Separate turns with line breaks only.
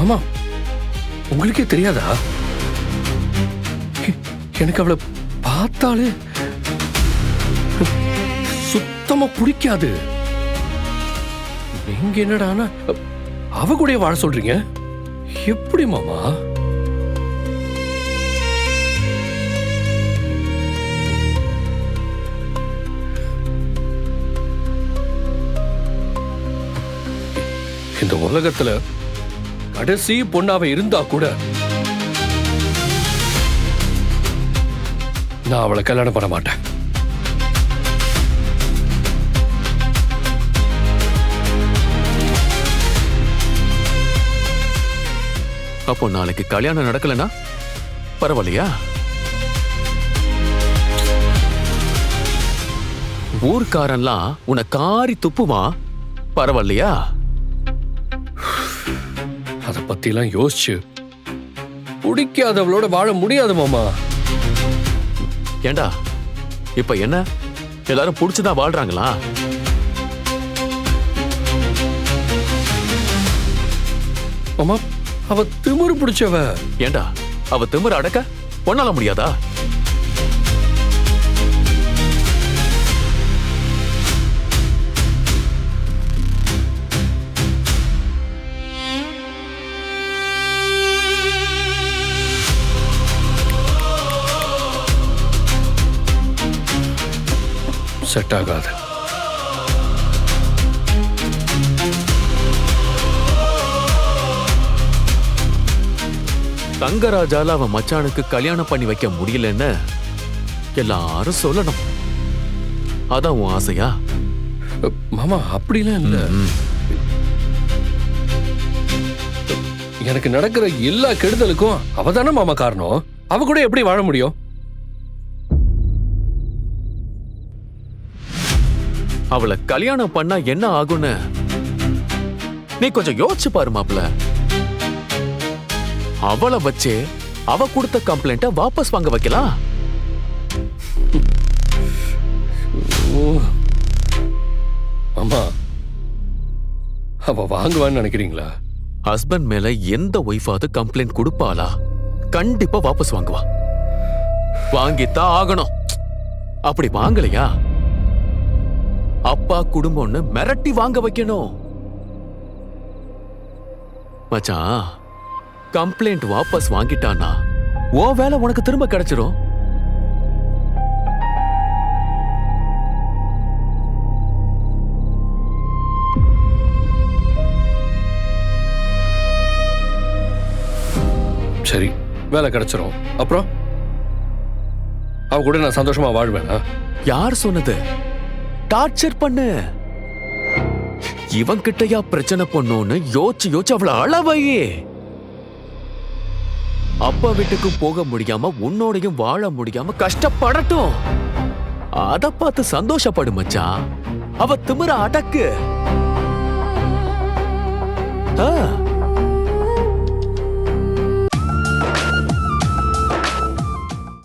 மாமா உங்களுக்கே தெரியாதா? எனக்கு அவளை பார்த்தாலே சுத்தமா பிடிக்காது. நீங்க என்னடானா அவ கூட வாழ சொல்றீங்க? எப்படி மாமா? இந்த உலகத்துல கடைசி பொண்ணாவ இருந்தா கூட நான் அவளை கல்யாணம் பண்ண மாட்டேன்.
அப்போ நாளைக்கு கல்யாணம் நடக்கலனா பரவாயில்லையா? ஊர்க்காரன்லாம் உன்னை காரி துப்புமா, பரவாயில்லையா?
அத பத்தி எல்லாம் யோசிச்சு பிடிக்காதவளோட வாழ முடியாது மாமா.
ஏண்டா இப்ப என்ன எல்லாரும் புடிச்சுதான் வாழ்றாங்களா?
மாமா அவ திமிரு பிடிச்சவ.
ஏண்டா அவ திமிரு அடக்க ஒன்னால முடியாதா?
செட் ஆகாது.
தங்கராஜால அவன் மச்சானுக்கு கல்யாணம் பண்ணி வைக்க முடியலன்னு எல்லாரும் சொல்லணும். அதான் உன் ஆசையா?
மாமா அப்படிலாம் இல்ல. எனக்கு நடக்கிற எல்லா கெடுதலுக்கும் அவதானே மாமா காரணம். அவ கூட எப்படி வாழ முடியும்?
அவளை கல்யாணம் பண்ணா என்ன ஆகும்னு நீ கொஞ்சம் யோசிச்சு பாரு மாப்ள. அவளை வச்சே அவ கொடுத்த கம்ப்ளைண்ட வாபஸ் வாங்க வைக்கலாம்.
அம்மா அவ வாங்குவான்னு நினைக்கிறீங்களா?
ஹஸ்பண்ட் மேல எந்த ஒய்ஃபாவது கம்ப்ளைண்ட் கொடுப்பாளா? கண்டிப்பா வாபஸ் வாங்குவா. வாங்கித்தான் ஆகணும். அப்படி வாங்கலையா அப்பா குடும்பம்னு மிரட்டி வாங்க வைக்கணும். மச்சான் கம்ப்ளைண்ட் வாபஸ் வாங்கிட்டானா ஓ வேலை உனக்கு திரும்ப கிடைச்சிரும்.
சரி வேலை கிடைச்சிரும். அப்புறம் அவ கூட நான் சந்தோஷமா வாழ்வேனா?
யார் சொன்னது? டார்ச்சர் பண்ணு. இவன் கிட்டயா பிரச்சனை பண்ணுன்னு யோசிச்சு அவளை அளவையே. அப்பா வீட்டுக்கு போக முடியாம உன்னோடையும் வாழ முடியாம கஷ்டப்படட்டும். அத பார்த்து சந்தோஷப்படு மச்சான். அவ திமிர அடக்கு.